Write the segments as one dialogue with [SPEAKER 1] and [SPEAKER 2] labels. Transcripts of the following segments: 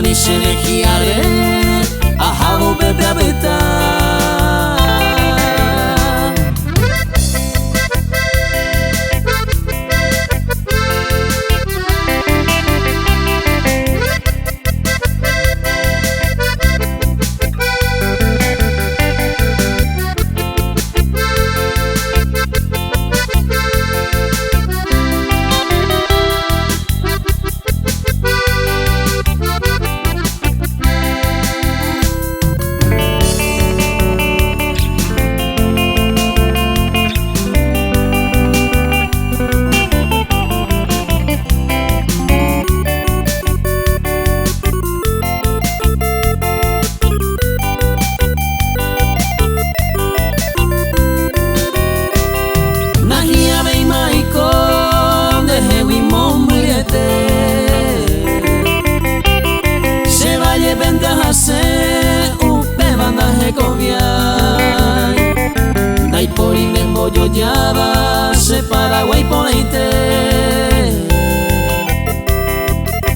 [SPEAKER 1] Anishene hiare ahavo bebabeta. Dai por inembo yo llava se Paraguay por aite.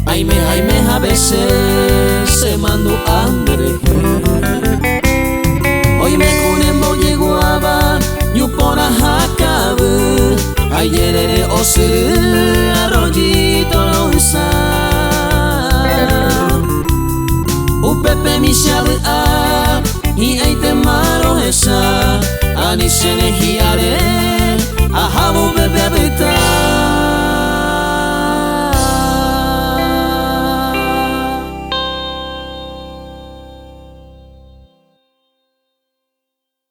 [SPEAKER 1] Aime a veces se mando hambre. Hoy me cunembo llegó a va yo por ajacabu. Ayer o se arroyito lo usa. Pepe mi shabu a hi aite maro esa. Anishene hiare ahavo bebabeta.